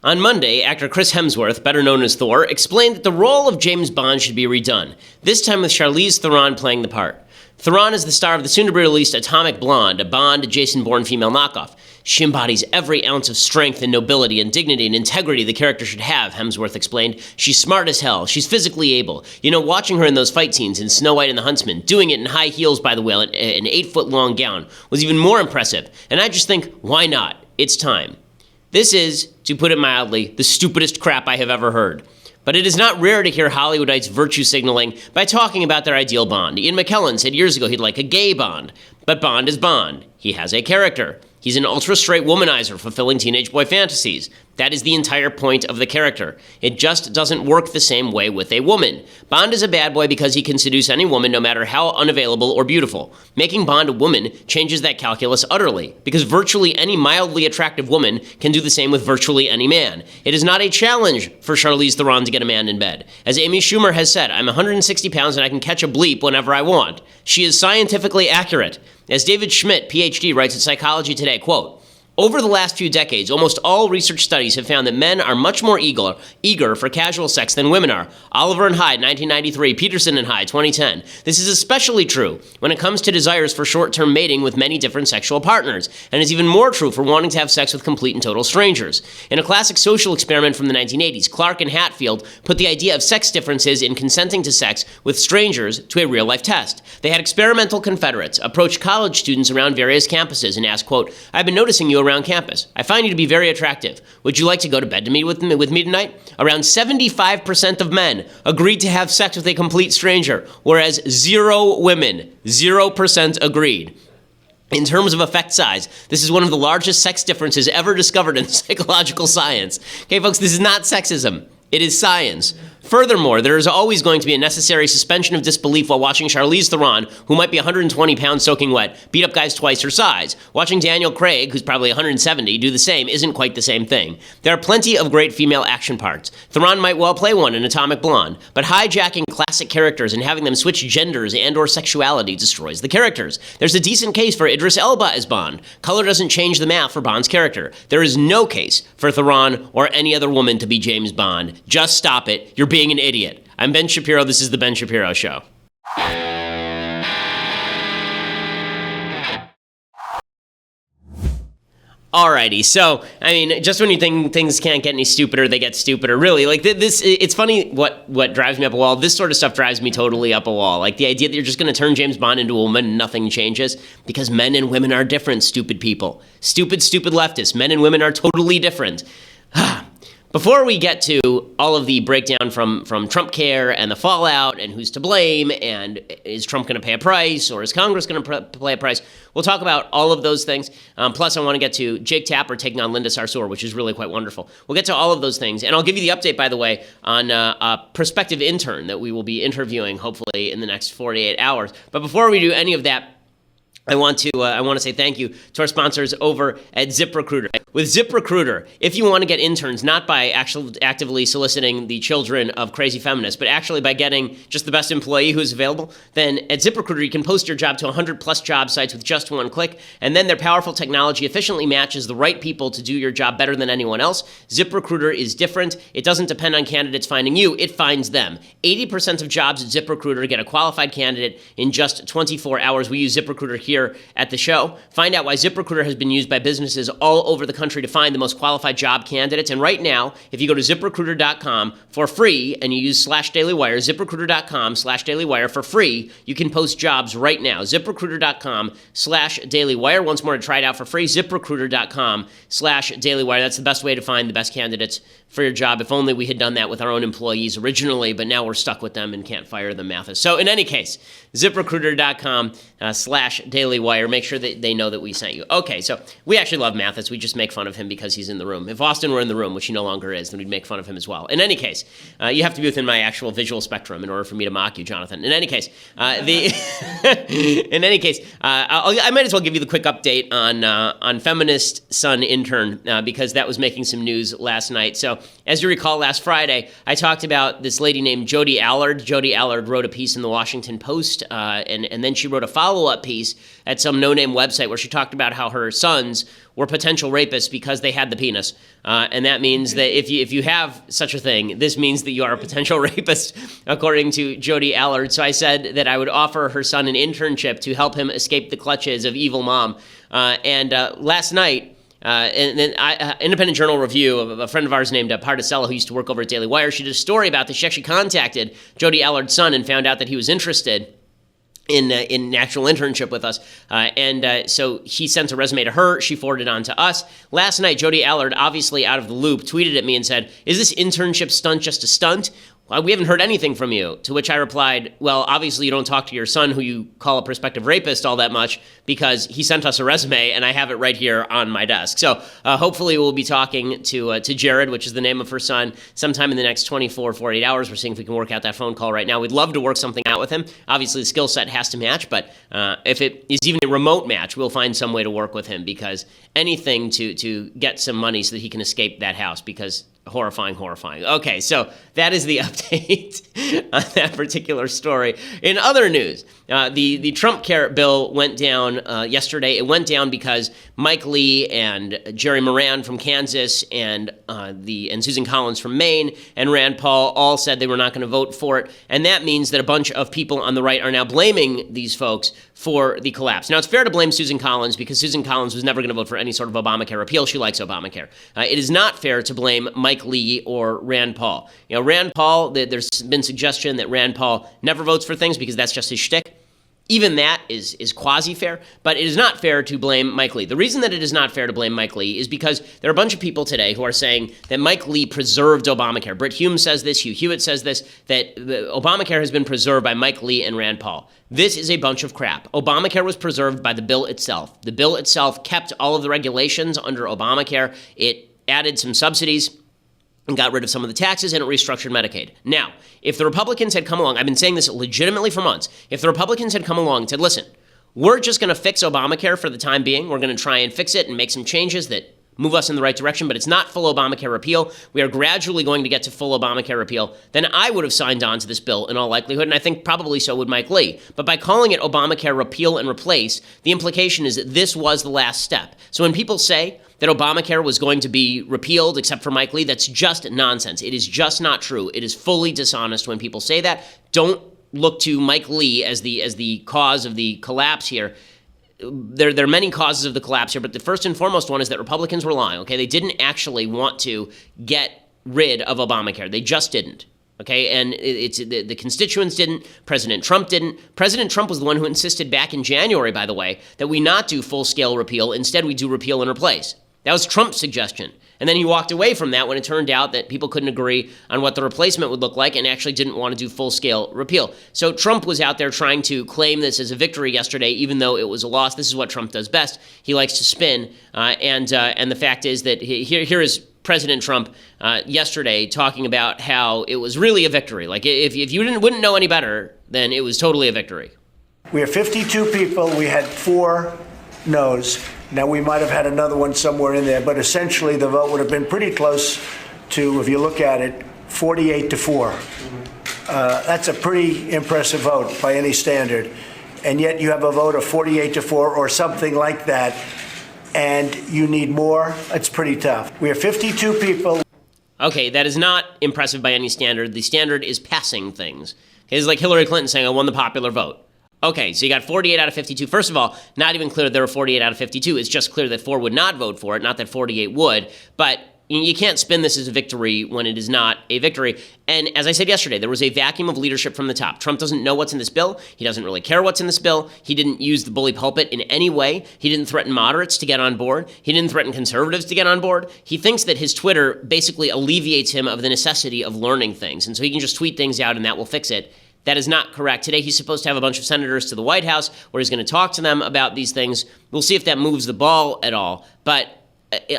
On Monday, actor Chris Hemsworth, better known as Thor, explained that the role of James Bond should be redone, this time with Charlize Theron playing the part. Theron is the star of the soon-to-be-released Atomic Blonde, a Bond Jason Bourne female knockoff. She embodies every ounce of strength and nobility and dignity and integrity the character should have, Hemsworth explained. She's smart as hell. She's physically able. You know, watching her in those fight scenes in Snow White and the Huntsman, doing it in high heels, by the way, an 8-foot-long gown, was even more impressive. And I just think, why not? It's time. This is, to put it mildly, the stupidest crap I have ever heard. But it is not rare to hear Hollywoodites virtue signaling by talking about their ideal Bond. Ian McKellen said years ago he'd like a gay Bond. But Bond is Bond. He has a character. He's an ultra-straight womanizer fulfilling teenage boy fantasies. That is the entire point of the character. It just doesn't work the same way with a woman. Bond is a bad boy because he can seduce any woman no matter how unavailable or beautiful. Making Bond a woman changes that calculus utterly, because virtually any mildly attractive woman can do the same with virtually any man. It is not a challenge for Charlize Theron to get a man in bed. As Amy Schumer has said, I'm 160 pounds and I can catch a bleep whenever I want. She is scientifically accurate. As David Schmidt, PhD, writes at Psychology Today, quote, over the last few decades, almost all research studies have found that men are much more eager for casual sex than women are. Oliver and Hyde, 1993, Peterson and Hyde, 2010. This is especially true when it comes to desires for short-term mating with many different sexual partners, and is even more true for wanting to have sex with complete and total strangers. In a classic social experiment from the 1980s, Clark and Hatfield put the idea of sex differences in consenting to sex with strangers to a real-life test. They had experimental Confederates approach college students around various campuses and ask, quote, I've been noticing you around campus. I find you to be very attractive. Would you like to go to bed with me tonight? Around 75% of men agreed to have sex with a complete stranger, whereas 0 women, 0% agreed. In terms of effect size, this is one of the largest sex differences ever discovered in psychological science. Okay, folks, this is not sexism. It is science. Furthermore, there is always going to be a necessary suspension of disbelief while watching Charlize Theron, who might be 120 pounds soaking wet, beat up guys twice her size. Watching Daniel Craig, who's probably 170, do the same isn't quite the same thing. There are plenty of great female action parts. Theron might well play one in Atomic Blonde, but hijacking classic characters and having them switch genders and or sexuality destroys the characters. There's a decent case for Idris Elba as Bond. Color doesn't change the math for Bond's character. There is no case for Theron or any other woman to be James Bond. Just stop it. You're being an idiot. I'm Ben Shapiro. This is The Ben Shapiro Show. Alrighty, so, I mean, just when you think things can't get any stupider, they get stupider. Really, like, this, it's funny what drives me up a wall. This sort of stuff drives me totally up a wall. Like, the idea that you're just going to turn James Bond into a woman and nothing changes, because men and women are different, stupid people. Stupid leftists. Men and women are totally different. Before we get to all of the breakdown from Trump Care and the fallout and who's to blame and is Trump going to pay a price or is Congress going to pay a price, we'll talk about all of those things. Plus, I want to get to Jake Tapper taking on Linda Sarsour, which is really quite wonderful. We'll get to all of those things. And I'll give you the update, by the way, on a prospective intern that we will be interviewing, hopefully, in the next 48 hours. But before we do any of that, I want to say thank you to our sponsors over at ZipRecruiter. With ZipRecruiter, if you want to get interns, not by actually actively soliciting the children of crazy feminists, but actually by getting just the best employee who's available, then at ZipRecruiter you can post your job to 100 plus job sites with just one click, and then their powerful technology efficiently matches the right people to do your job better than anyone else. ZipRecruiter is different. It doesn't depend on candidates finding you, it finds them. 80% of jobs at ZipRecruiter get a qualified candidate in just 24 hours. We use ZipRecruiter here at the show. Find out why ZipRecruiter has been used by businesses all over the country to find the most qualified job candidates. And right now, if you go to ZipRecruiter.com for free and you use /dailywire, ZipRecruiter.com /dailywire for free, you can post jobs right now. ZipRecruiter.com /dailywire. Once more, to try it out for free, ZipRecruiter.com /dailywire. That's the best way to find the best candidates for your job. If only we had done that with our own employees originally, but now we're stuck with them and can't fire them, Mathis. So in any case, ZipRecruiter.com /dailywire. Make sure that they know that we sent you. Okay, so we actually love Mathis. We just make fun of him because he's in the room. If Austin were in the room, which he no longer is, then we'd make fun of him as well. In any case, you have to be within my actual visual spectrum in order for me to mock you, Jonathan. In any case, I might as well give you the quick update on feminist son intern because that was making some news last night. So as you recall, last Friday, I talked about this lady named Jodi Allard. Jodi Allard wrote a piece in the Washington Post, and then she wrote a follow-up piece at some no-name website where she talked about how her sons were potential rapists because they had the penis. And that means that if you have such a thing, this means that you are a potential rapist, according to Jody Allard. So I said that I would offer her son an internship to help him escape the clutches of evil mom. And last night, Independent Journal Review, of a friend of ours named Pardicella, who used to work over at Daily Wire, she did a story about this. She actually contacted Jody Allard's son and found out that he was interested in an actual internship with us. So he sent a resume to her. She forwarded it on to us. Last night, Jody Allard, obviously out of the loop, tweeted at me and said, "Is this internship stunt just a stunt? We haven't heard anything from you." To which I replied, well, obviously you don't talk to your son, who you call a prospective rapist, all that much, because he sent us a resume and I have it right here on my desk. So hopefully we'll be talking to Jared, which is the name of her son, sometime in the next 24, 48 hours. We're seeing if we can work out that phone call right now. We'd love to work something out with him. Obviously the skill set has to match, but if it is even a remote match, we'll find some way to work with him, because anything to get some money so that he can escape that house, because horrifying. Okay, so that is the update on that particular story. In other news, the Trump Care bill went down yesterday. It went down because Mike Lee and Jerry Moran from Kansas and Susan Collins from Maine and Rand Paul all said they were not going to vote for it. And that means that a bunch of people on the right are now blaming these folks for the collapse. Now, it's fair to blame Susan Collins, because Susan Collins was never going to vote for any sort of Obamacare repeal. She likes Obamacare. It is not fair to blame Mike Lee or Rand Paul. Rand Paul, there's been suggestion that Rand Paul never votes for things because that's just his shtick. Even that is quasi-fair, but it is not fair to blame Mike Lee. The reason that it is not fair to blame Mike Lee is because there are a bunch of people today who are saying that Mike Lee preserved Obamacare. Britt Hume says this, Hugh Hewitt says this, that Obamacare has been preserved by Mike Lee and Rand Paul. This is a bunch of crap. Obamacare was preserved by the bill itself. The bill itself kept all of the regulations under Obamacare. It added some subsidies and got rid of some of the taxes, and it restructured Medicaid. Now, if the Republicans had come along, I've been saying this legitimately for months, if the Republicans had come along and said, listen, we're just going to fix Obamacare for the time being, we're going to try and fix it and make some changes that move us in the right direction, but it's not full Obamacare repeal, we are gradually going to get to full Obamacare repeal, then I would have signed on to this bill in all likelihood, and I think probably so would Mike Lee. But by calling it Obamacare repeal and replace, the implication is that this was the last step. So when people say that Obamacare was going to be repealed except for Mike Lee, that's just nonsense. It is just not true. It is fully dishonest when people say that. Don't look to Mike Lee as the cause of the collapse here. There are many causes of the collapse here, but the first and foremost one is that Republicans were lying, okay? They didn't actually want to get rid of Obamacare. They just didn't, okay? And the constituents didn't. President Trump didn't. President Trump was the one who insisted back in January, by the way, that we not do full-scale repeal. Instead, we do repeal and replace. That was Trump's suggestion. And then he walked away from that when it turned out that people couldn't agree on what the replacement would look like and actually didn't want to do full-scale repeal. So Trump was out there trying to claim this as a victory yesterday, even though it was a loss. This is what Trump does best. He likes to spin. And the fact is that here is President Trump yesterday talking about how it was really a victory. Like, if you wouldn't know any better, then it was totally a victory. We have 52 people. We had 4 no's. Now, we might have had another one somewhere in there, but essentially the vote would have been pretty close to, if you look at it, 48-4. That's a pretty impressive vote by any standard. And yet you have a vote of 48-4 or something like that, and you need more. It's pretty tough. We have 52 people. Okay, that is not impressive by any standard. The standard is passing things. It's like Hillary Clinton saying, I won the popular vote. Okay, so you got 48 out of 52. First of all, not even clear that there were 48 out of 52. It's just clear that 4 would not vote for it, not that 48 would. But you can't spin this as a victory when it is not a victory. And as I said yesterday, there was a vacuum of leadership from the top. Trump doesn't know what's in this bill. He doesn't really care what's in this bill. He didn't use the bully pulpit in any way. He didn't threaten moderates to get on board. He didn't threaten conservatives to get on board. He thinks that his Twitter basically alleviates him of the necessity of learning things. And so he can just tweet things out and that will fix it. That is not correct. Today, he's supposed to have a bunch of senators to the White House where he's going to talk to them about these things. We'll see if that moves the ball at all. But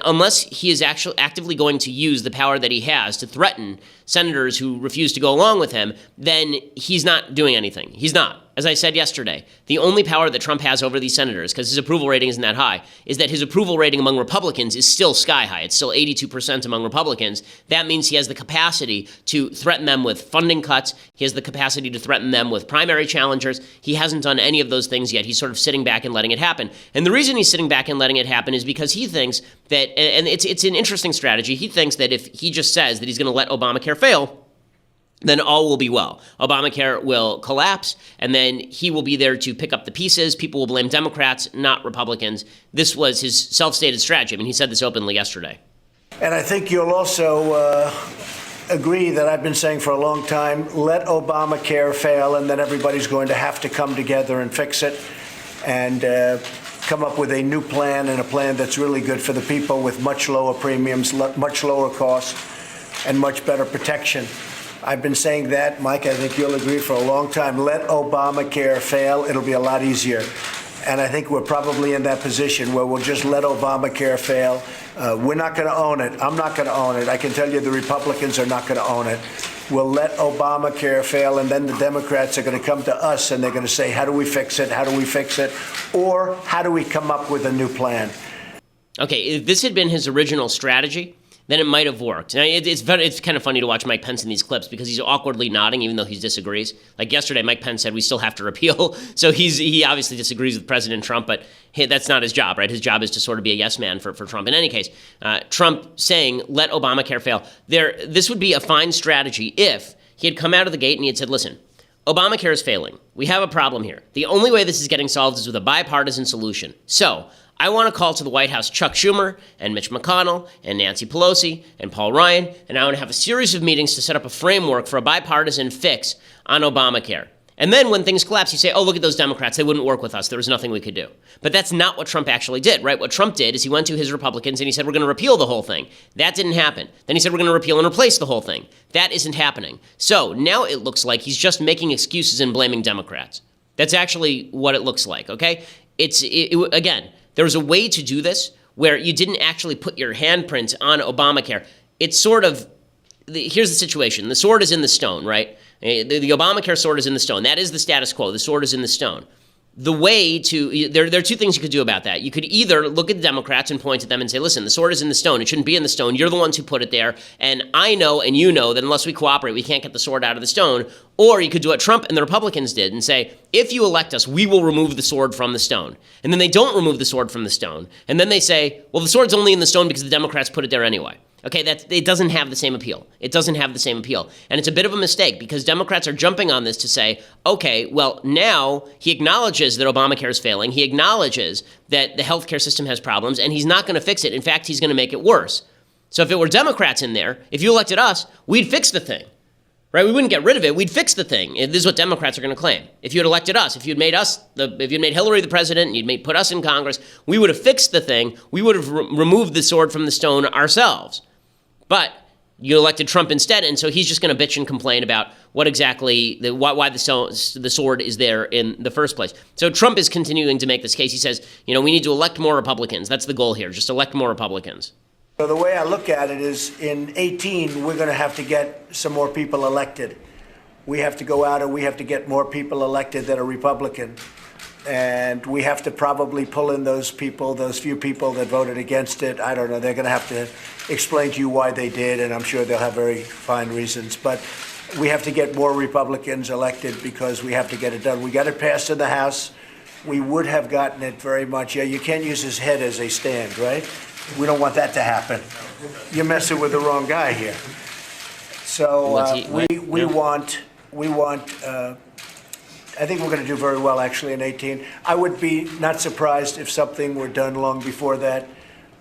unless he is actually actively going to use the power that he has to threaten senators who refuse to go along with him, then he's not doing anything. He's not. as I said yesterday, the only power that Trump has over these senators, because his approval rating isn't that high, is that his approval rating among Republicans is still sky high. It's still 82% among Republicans. That means he has the capacity to threaten them with funding cuts. He has the capacity to threaten them with primary challengers. He hasn't done any of those things yet. He's sort of sitting back and letting it happen. And the reason he's sitting back and letting it happen is because he thinks that, and it's an interesting strategy, he thinks that if he just says that he's going to let Obamacare fail, then all will be well. Obamacare will collapse, and then he will be there to pick up the pieces. People will blame Democrats, not Republicans. This was his self-stated strategy. I mean, he said this openly yesterday. And I think you'll also agree that I've been saying for a long time, let Obamacare fail, and then everybody's going to have to come together and fix it and come up with a new plan, and a plan that's really good for the people with much lower premiums, much lower costs, and much better protection. I've been saying that, Mike, I think you'll agree, for a long time. Let Obamacare fail. It'll be a lot easier. And I think we're probably in that position where we'll just let Obamacare fail. We're not going to own it. I'm not going to own it. I can tell you the Republicans are not going to own it. We'll let Obamacare fail, and then the Democrats are going to come to us and they're going to say, how do we fix it? How do we fix it? Or how do we come up with a new plan? Okay, if this had been his original strategy, then it might have worked. Now, it's kind of funny to watch Mike Pence in these clips because he's awkwardly nodding even though he disagrees. Like yesterday, Mike Pence said we still have to repeal. So he obviously disagrees with President Trump, but hey, that's not his job, right? His job is to sort of be a yes man for Trump. In any case, Trump saying let Obamacare fail, this would be a fine strategy if he had come out of the gate and he had said, listen, Obamacare is failing. We have a problem here. The only way this is getting solved is with a bipartisan solution. So I want to call to the White House Chuck Schumer and Mitch McConnell and Nancy Pelosi and Paul Ryan, and I want to have a series of meetings to set up a framework for a bipartisan fix on Obamacare. And then when things collapse, you say, oh, look at those Democrats. They wouldn't work with us. There was nothing we could do. But that's not what Trump actually did, right? What Trump did is he went to his Republicans and he said, we're going to repeal the whole thing. That didn't happen. Then he said, we're going to repeal and replace the whole thing. That isn't happening. So now it looks like he's just making excuses and blaming Democrats. That's actually what it looks like, okay? Again, there was a way to do this where you didn't actually put your handprint on Obamacare. It's sort of, here's the situation. The sword is in the stone, right? The Obamacare sword is in the stone. That is the status quo. The sword is in the stone. The way to, there are two things you could do about that. You could either look at the Democrats and point at them and say, listen, the sword is in the stone. It shouldn't be in the stone. You're the ones who put it there. And I know and you know that unless we cooperate, we can't get the sword out of the stone. Or you could do what Trump and the Republicans did and say, if you elect us, we will remove the sword from the stone. And then they don't remove the sword from the stone. And then they say, well, the sword's only in the stone because the Democrats put it there anyway. Okay, it doesn't have the same appeal. It doesn't have the same appeal. And it's a bit of a mistake because Democrats are jumping on this to say, okay, well, now he acknowledges that Obamacare is failing. He acknowledges that the healthcare system has problems, and he's not going to fix it. In fact, he's going to make it worse. So if it were Democrats in there, if you elected us, we'd fix the thing, right? We wouldn't get rid of it. We'd fix the thing. This is what Democrats are going to claim. If you had elected us, if you'd made Hillary the president, and you'd put us in Congress, we would have fixed the thing. We would have removed the sword from the stone ourselves. But you elected Trump instead, and so he's just going to bitch and complain about what exactly, why the sword is there in the first place. So Trump is continuing to make this case. He says, we need to elect more Republicans. That's the goal here, just elect more Republicans. So the way I look at it is in 18, we're going to have to get some more people elected. We have to go out and we have to get more people elected that are Republican. And we have to probably pull in those people, those few people that voted against it. I don't know. They're going to have to explain to you why they did, and I'm sure they'll have very fine reasons. But we have to get more Republicans elected because we have to get it done. We got it passed in the House. We would have gotten it very much. Yeah, you can't use his head as a stand, right? We don't want that to happen. You're messing with the wrong guy here. So we want. I think we're going to do very well, actually, in 18. I would be not surprised if something were done long before that.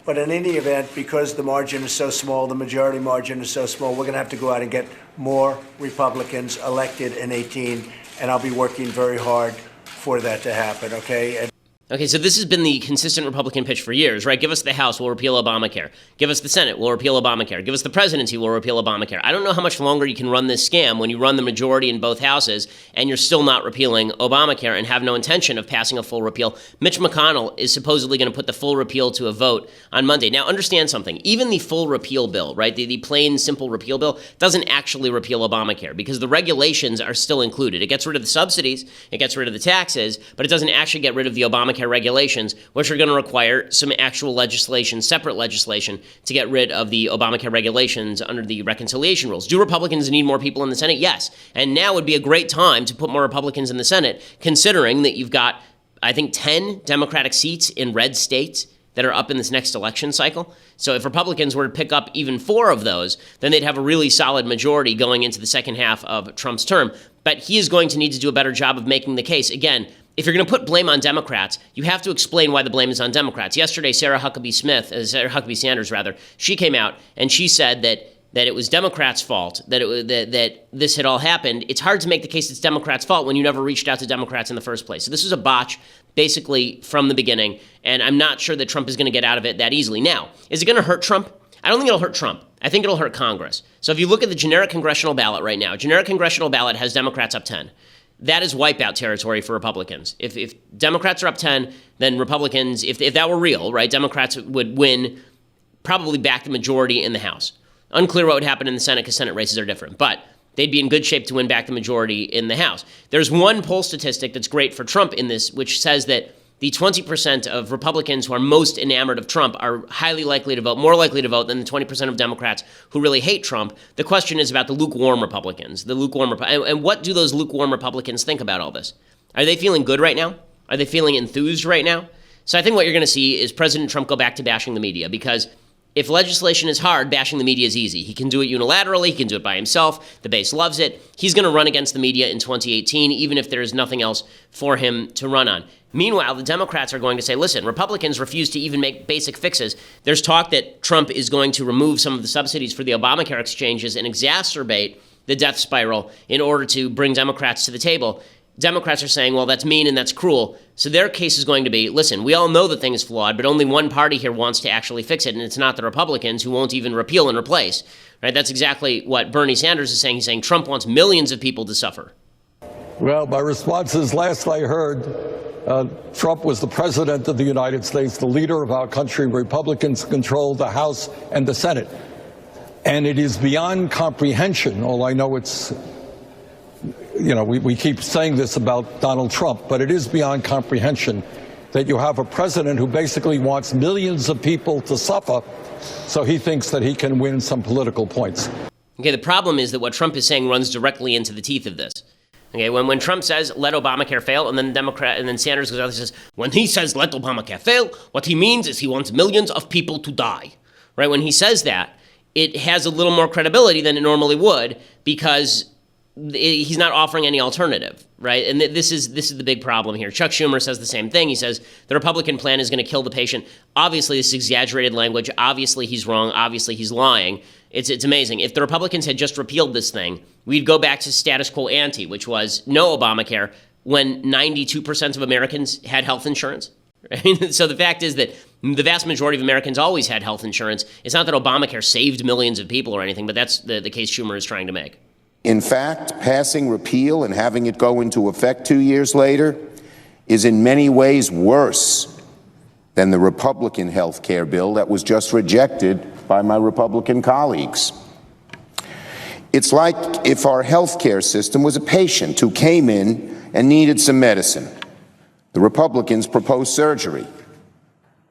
But in any event, because the margin is so small, the majority margin is so small, we're going to have to go out and get more Republicans elected in 18. And I'll be working very hard for that to happen, okay? Okay, so this has been the consistent Republican pitch for years, right? Give us the House, we'll repeal Obamacare. Give us the Senate, we'll repeal Obamacare. Give us the presidency, we'll repeal Obamacare. I don't know how much longer you can run this scam when you run the majority in both houses and you're still not repealing Obamacare and have no intention of passing a full repeal. Mitch McConnell is supposedly going to put the full repeal to a vote on Monday. Now, understand something. Even the full repeal bill, right, the plain, simple repeal bill, doesn't actually repeal Obamacare because the regulations are still included. It gets rid of the subsidies, it gets rid of the taxes, but it doesn't actually get rid of the Obamacare regulations, which are going to require some actual legislation, separate legislation, to get rid of the Obamacare regulations under the reconciliation rules. Do Republicans need more people in the Senate? Yes. And now would be a great time to put more Republicans in the Senate, considering that you've got, I think, 10 Democratic seats in red states that are up in this next election cycle. So if Republicans were to pick up even 4 of those, then they'd have a really solid majority going into the second half of Trump's term. But he is going to need to do a better job of making the case. Again, if you're going to put blame on Democrats, you have to explain why the blame is on Democrats. Yesterday, Sarah Huckabee Sanders, she came out and she said that it was Democrats' fault, that this had all happened. It's hard to make the case it's Democrats' fault when you never reached out to Democrats in the first place. So this was a botch, basically, from the beginning, and I'm not sure that Trump is going to get out of it that easily. Now, is it going to hurt Trump? I don't think it'll hurt Trump. I think it'll hurt Congress. So if you look at the generic congressional ballot right now, generic congressional ballot has Democrats up 10. That is wipeout territory for Republicans. If Democrats are up 10, then Republicans, if that were real, right, Democrats would win, probably back the majority in the House. Unclear what would happen in the Senate because Senate races are different, but they'd be in good shape to win back the majority in the House. There's one poll statistic that's great for Trump in this, which says that the 20% of Republicans who are most enamored of Trump are highly likely to vote, more likely to vote than the 20% of Democrats who really hate Trump. The question is about the lukewarm Republicans, and what do those lukewarm Republicans think about all this? Are they feeling good right now? Are they feeling enthused right now? So I think what you're going to see is President Trump go back to bashing the media, because if legislation is hard, bashing the media is easy. He can do it unilaterally. He can do it by himself. The base loves it. He's going to run against the media in 2018, even if there is nothing else for him to run on. Meanwhile, the Democrats are going to say, listen, Republicans refuse to even make basic fixes. There's talk that Trump is going to remove some of the subsidies for the Obamacare exchanges and exacerbate the death spiral in order to bring Democrats to the table. Democrats are saying, well, that's mean and that's cruel. So their case is going to be, listen, we all know the thing is flawed, but only one party here wants to actually fix it, and it's not the Republicans, who won't even repeal and replace. Right? That's exactly what Bernie Sanders is saying. He's saying Trump wants millions of people to suffer. Well, my response is, last I heard, Trump was the president of the United States, the leader of our country. Republicans control the House and the Senate. And it is beyond comprehension. All I know, it's, we keep saying this about Donald Trump, but it is beyond comprehension that you have a president who basically wants millions of people to suffer, so he thinks that he can win some political points. Okay, the problem is that what Trump is saying runs directly into the teeth of this. Okay, when Trump says, let Obamacare fail, and then Sanders goes out and says, when he says, let Obamacare fail, what he means is he wants millions of people to die. Right? When he says that, it has a little more credibility than it normally would, because he's not offering any alternative, right? And this is the big problem here. Chuck Schumer says the same thing. He says the Republican plan is going to kill the patient. Obviously, this is exaggerated language. Obviously, he's wrong. Obviously, he's lying. It's amazing. If the Republicans had just repealed this thing, we'd go back to status quo ante, which was no Obamacare when 92% of Americans had health insurance. Right? So the fact is that the vast majority of Americans always had health insurance. It's not that Obamacare saved millions of people or anything, but that's the case Schumer is trying to make. In fact, passing repeal and having it go into effect 2 years later is in many ways worse than the Republican health care bill that was just rejected by my Republican colleagues. It's like if our health care system was a patient who came in and needed some medicine. The Republicans proposed surgery.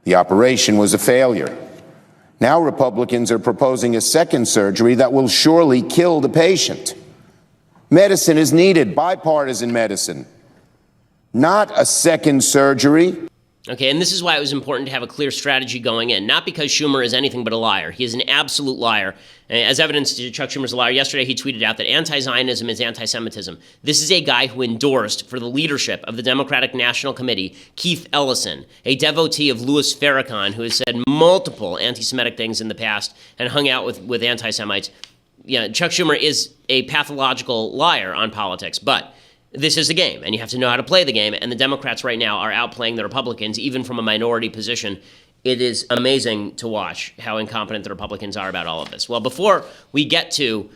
The operation was a failure. Now Republicans are proposing a second surgery that will surely kill the patient. Medicine is needed, bipartisan medicine, not a second surgery. Okay, and this is why it was important to have a clear strategy going in, not because Schumer is anything but a liar. He is an absolute liar. As evidence to Chuck Schumer's a liar, yesterday he tweeted out that anti-Zionism is anti-Semitism. This is a guy who endorsed for the leadership of the Democratic National Committee Keith Ellison, a devotee of Louis Farrakhan, who has said multiple anti-Semitic things in the past and hung out with anti-Semites. Yeah, Chuck Schumer is a pathological liar on politics, but this is a game, and you have to know how to play the game. And the Democrats right now are outplaying the Republicans, even from a minority position. It is amazing to watch how incompetent the Republicans are about all of this. Well, before we get to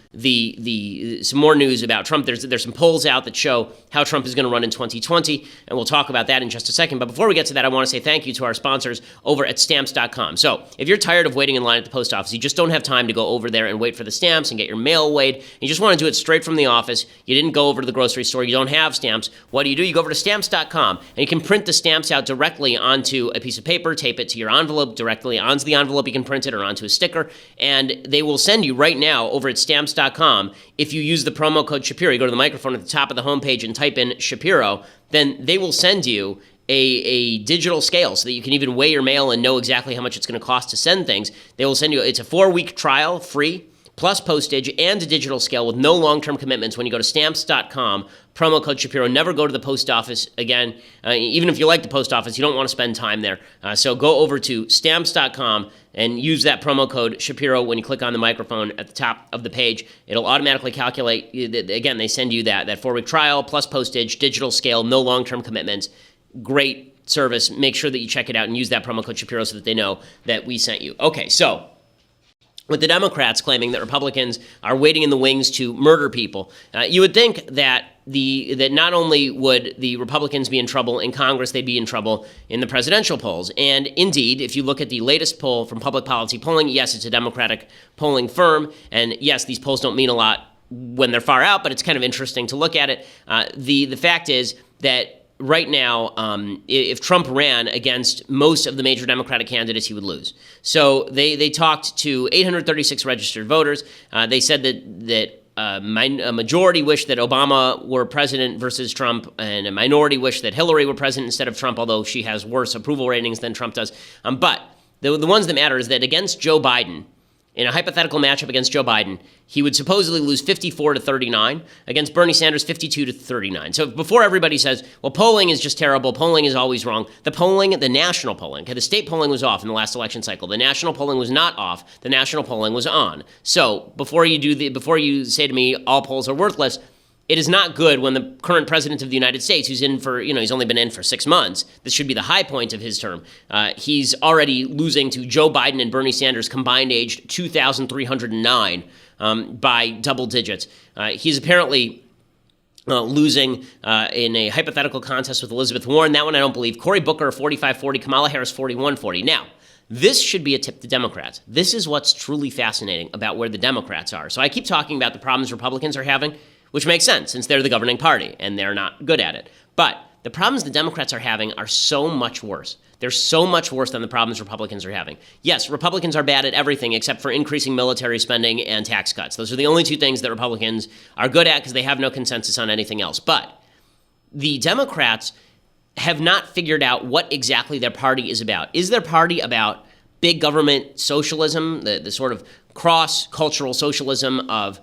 some more news about Trump, there's some polls out that show how Trump is going to run in 2020, and we'll talk about that in just a second. But before we get to that, I want to say thank you to our sponsors over at Stamps.com. So if you're tired of waiting in line at the post office, you just don't have time to go over there and wait for the stamps and get your mail weighed, you just want to do it straight from the office, you didn't go over to the grocery store, you don't have stamps, what do? You go over to Stamps.com, and you can print the stamps out directly onto a piece of paper, tape it to your envelope, directly onto the envelope, you can print it, or onto a sticker, and they will send you right now over at Stamps.com. If you use the promo code Shapiro, you go to the microphone at the top of the homepage and type in Shapiro, then they will send you a digital scale so that you can even weigh your mail and know exactly how much it's going to cost to send things. They will send you, it's a 4-week trial, free, plus postage and a digital scale with no long-term commitments when you go to Stamps.com, promo code Shapiro. Never go to the post office again. Even if you like the post office, you don't want to spend time there. So go over to Stamps.com and use that promo code Shapiro when you click on the microphone at the top of the page. It'll automatically calculate. Again, they send you that 4-week trial, plus postage, digital scale, no long-term commitments. Great service. Make sure that you check it out and use that promo code Shapiro so that they know that we sent you. Okay, so with the Democrats claiming that Republicans are waiting in the wings to murder people, you would think that that not only would the Republicans be in trouble in Congress, they'd be in trouble in the presidential polls. And indeed, if you look at the latest poll from Public Policy Polling, yes, it's a Democratic polling firm, and yes, these polls don't mean a lot when they're far out, but it's kind of interesting to look at it. The fact is that right now, if Trump ran against most of the major Democratic candidates, he would lose. So they talked to 836 registered voters. They said that a majority wished that Obama were president versus Trump, and a minority wished that Hillary were president instead of Trump, although she has worse approval ratings than Trump does. But the ones that matter is that against Joe Biden, in a hypothetical matchup against Joe Biden, he would supposedly lose 54-39. Against Bernie Sanders, 52-39. So before everybody says, well, polling is just terrible, polling is always wrong, the national polling, the state polling was off in the last election cycle. The national polling was not off. The national polling was on. So before you say to me all polls are worthless, it is not good when the current president of the United States, who's in for, he's only been in for 6 months, this should be the high point of his term, he's already losing to Joe Biden and Bernie Sanders, combined age 2,309 by double digits. He's apparently losing in a hypothetical contest with Elizabeth Warren. That one I don't believe. Cory Booker, 45-40, Kamala Harris, 41-40. Now, this should be a tip to Democrats. This is what's truly fascinating about where the Democrats are. So I keep talking about the problems Republicans are having, which makes sense since they're the governing party and they're not good at it. But the problems the Democrats are having are so much worse. They're so much worse than the problems Republicans are having. Yes, Republicans are bad at everything except for increasing military spending and tax cuts. Those are the only two things that Republicans are good at because they have no consensus on anything else. But the Democrats have not figured out what exactly their party is about. Is their party about big government socialism, the sort of cross-cultural socialism of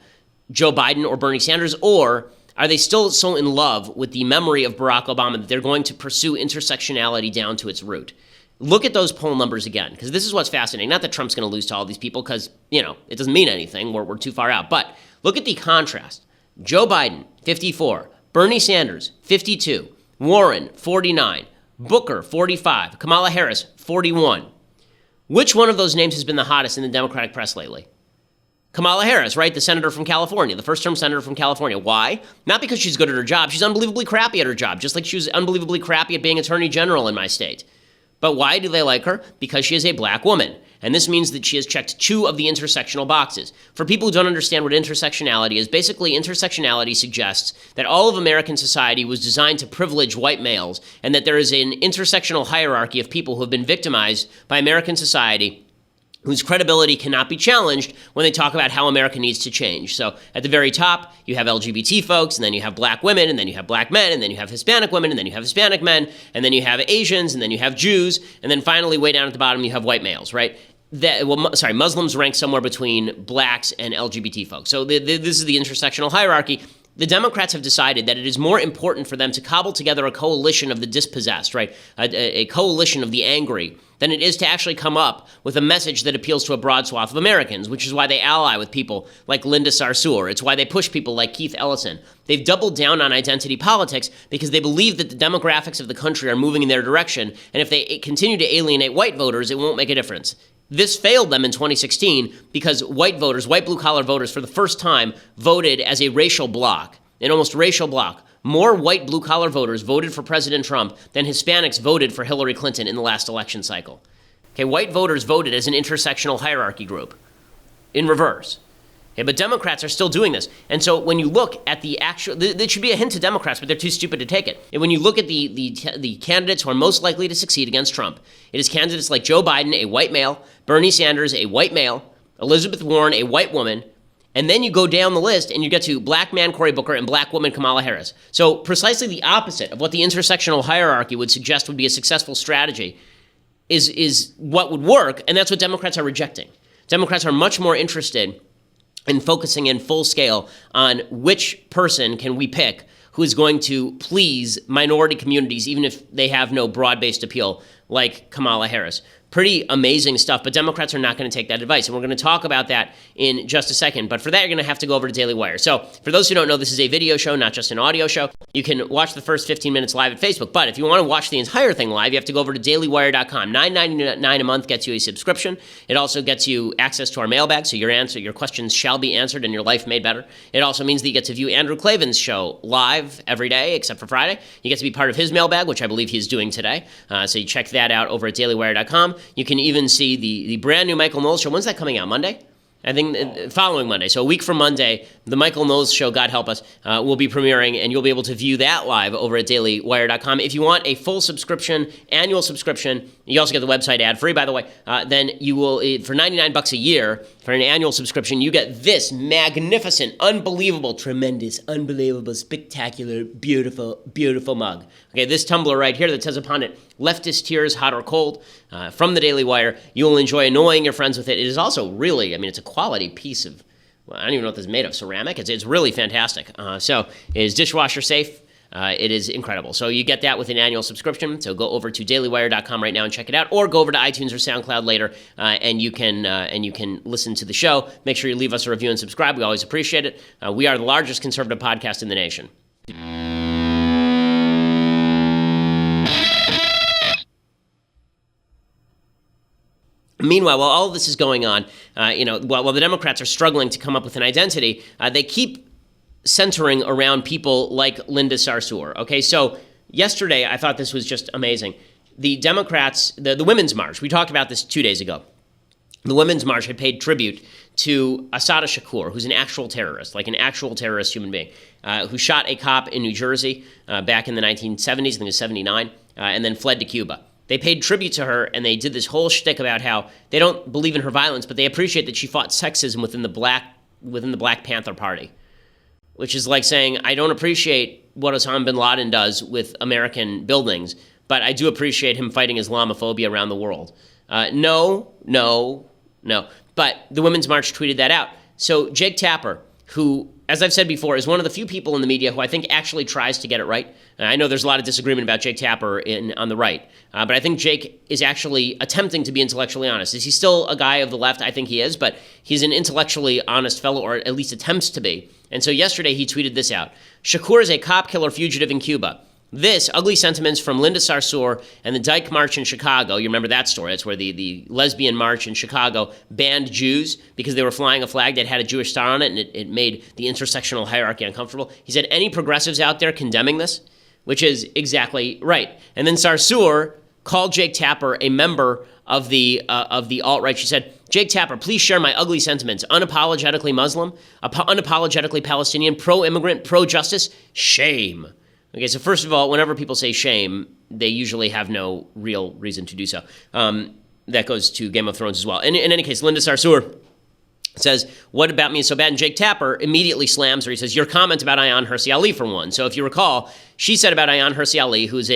Joe Biden or Bernie Sanders, or are they still so in love with the memory of Barack Obama that they're going to pursue intersectionality down to its root? Look at those poll numbers again, because this is what's fascinating. Not that Trump's going to lose to all these people, because, it doesn't mean anything. We're too far out. But look at the contrast. Joe Biden, 54. Bernie Sanders, 52. Warren, 49. Booker, 45. Kamala Harris, 41. Which one of those names has been the hottest in the Democratic press lately? Kamala Harris, right? The senator from California, the first-term senator from California. Why? Not because she's good at her job. She's unbelievably crappy at her job, just like she was unbelievably crappy at being attorney general in my state. But why do they like her? Because she is a black woman. And this means that she has checked 2 of the intersectional boxes. For people who don't understand what intersectionality is, basically intersectionality suggests that all of American society was designed to privilege white males, and that there is an intersectional hierarchy of people who have been victimized by American society whose credibility cannot be challenged when they talk about how America needs to change. So at the very top, you have LGBT folks, and then you have black women, and then you have black men, and then you have Hispanic women, and then you have Hispanic men, and then you have Asians, and then you have Jews, and then finally, way down at the bottom, you have white males, right? Muslims rank somewhere between blacks and LGBT folks. So this is the intersectional hierarchy. the Democrats have decided that it is more important for them to cobble together a coalition of the dispossessed, right? A coalition of the angry, than it is to actually come up with a message that appeals to a broad swath of Americans, which is why they ally with people like Linda Sarsour. It's why they push people like Keith Ellison. They've doubled down on identity politics because they believe that the demographics of the country are moving in their direction, and if they continue to alienate white voters, it won't make a difference. This failed them in 2016 because white voters, white blue-collar voters, for the first time voted as a racial bloc, an almost racial bloc. More white blue-collar voters voted for President Trump than Hispanics voted for Hillary Clinton in the last election cycle. Okay, white voters voted as an intersectional hierarchy group in reverse. Okay, but Democrats are still doing this. And so when you look at the actual, there should be a hint to Democrats, but they're too stupid to take it. And when you look at the candidates who are most likely to succeed against Trump, it is candidates like Joe Biden, a white male, Bernie Sanders, a white male, Elizabeth Warren, a white woman, and then you go down the list and you get to black man Cory Booker and black woman Kamala Harris. So precisely the opposite of what the intersectional hierarchy would suggest would be a successful strategy is what would work, and that's what Democrats are rejecting. Democrats are much more interested in focusing in full scale on which person can we pick who is going to please minority communities, even if they have no broad-based appeal, like Kamala Harris. Pretty amazing stuff, but Democrats are not going to take that advice, and we're going to talk about that in just a second. But for that, you're going to have to go over to Daily Wire. So for those who don't know, this is a video show, not just an audio show. You can watch the first 15 minutes live at Facebook, but if you want to watch the entire thing live, you have to go over to dailywire.com. $9.99 a month gets you a subscription. It also gets you access to our mailbag, so your questions shall be answered and your life made better. It also means that you get to view Andrew Klavan's show live every day, except for Friday. You get to be part of his mailbag, which I believe he's doing today. So you check that out over at dailywire.com. You can even see the brand new Michael Knowles show. When's that coming out? Monday? I think following Monday. So a week from Monday, the Michael Knowles show, God help us, will be premiering, and you'll be able to view that live over at dailywire.com. If you want a full subscription, annual subscription, you also get the website ad-free, by the way, then you will, for $99 a year, for an annual subscription, you get this magnificent, unbelievable, tremendous, unbelievable, spectacular, beautiful, beautiful mug. Okay, this tumbler right here that says upon it, leftist tears, hot or cold, from the Daily Wire. You will enjoy annoying your friends with it. It is also really, it's a quality piece of, I don't even know what this is made of, ceramic. It's really fantastic. So it is dishwasher safe. It is incredible. So you get that with an annual subscription. So go over to dailywire.com right now and check it out, or go over to iTunes or SoundCloud later, and you can listen to the show. Make sure you leave us a review and subscribe. We always appreciate it. We are the largest conservative podcast in the nation. Meanwhile, while all of this is going on, while the Democrats are struggling to come up with an identity, they keep centering around people like Linda Sarsour. Okay, so yesterday I thought this was just amazing. The Democrats, the Women's March, we talked about this 2 days ago. The Women's March had paid tribute to Assata Shakur, who's an actual terrorist, like an actual terrorist human being, who shot a cop in New Jersey back in the 1970s, I think it was 79, and then fled to Cuba. They paid tribute to her, and they did this whole shtick about how they don't believe in her violence, but they appreciate that she fought sexism within the Black Panther Party, which is like saying, I don't appreciate what Osama bin Laden does with American buildings, but I do appreciate him fighting Islamophobia around the world. No. But the Women's March tweeted that out. So Jake Tapper, who, as I've said before, is one of the few people in the media who I think actually tries to get it right. I know there's a lot of disagreement about Jake Tapper on the right, but I think Jake is actually attempting to be intellectually honest. Is he still a guy of the left? I think he is, but he's an intellectually honest fellow, or at least attempts to be. And so yesterday he tweeted this out. Shakur is a cop killer fugitive in Cuba. This, ugly sentiments from Linda Sarsour and the Dyke March in Chicago. You remember that story. That's where the lesbian march in Chicago banned Jews because they were flying a flag that had a Jewish star on it, and it made the intersectional hierarchy uncomfortable. He said, any progressives out there condemning this? Which is exactly right. And then Sarsour called Jake Tapper a member of the alt-right. She said, Jake Tapper, please share my ugly sentiments. Unapologetically Muslim, unapologetically Palestinian, pro-immigrant, pro-justice, shame. Okay, so first of all, whenever people say shame, they usually have no real reason to do so. That goes to Game of Thrones as well. In any case, Linda Sarsour says, what about me is so bad? And Jake Tapper immediately slams her. He says, your comment about Ayaan Hirsi Ali, for one. So if you recall, she said about Ayaan Hirsi Ali, who is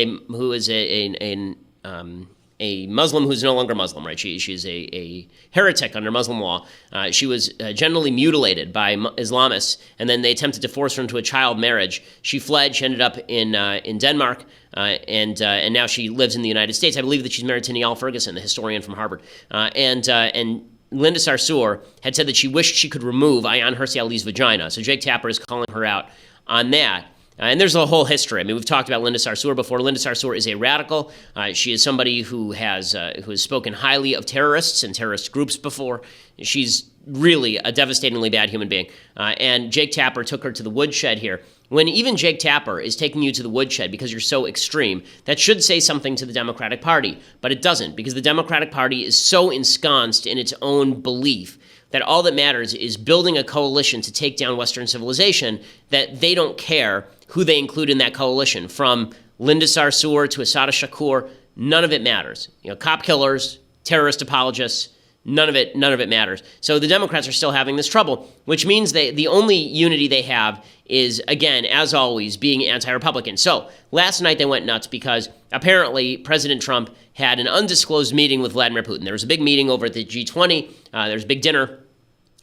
a Muslim who's no longer Muslim, right? She's a heretic under Muslim law. She was generally mutilated by Islamists, and then they attempted to force her into a child marriage. She fled. She ended up in Denmark, and now she lives in the United States. I believe that she's married to Niall Ferguson, the historian from Harvard, and Linda Sarsour had said that she wished she could remove Ayaan Hirsi Ali's vagina. So Jake Tapper is calling her out on that. And there's a whole history. I mean, we've talked about Linda Sarsour before. Linda Sarsour is a radical. She is somebody who has spoken highly of terrorists and terrorist groups before. She's really a devastatingly bad human being. And Jake Tapper took her to the woodshed here. When even Jake Tapper is taking you to the woodshed because you're so extreme, that should say something to the Democratic Party. But it doesn't, because the Democratic Party is so ensconced in its own belief that all that matters is building a coalition to take down Western civilization, that they don't care who they include in that coalition, from Linda Sarsour to Assata Shakur. None of it matters. Cop killers, terrorist apologists, none of it matters. So the Democrats are still having this trouble, which means the only unity they have is, again, as always, being anti-Republican. So last night they went nuts because apparently President Trump had an undisclosed meeting with Vladimir Putin. There was a big meeting over at the G20. There was a big dinner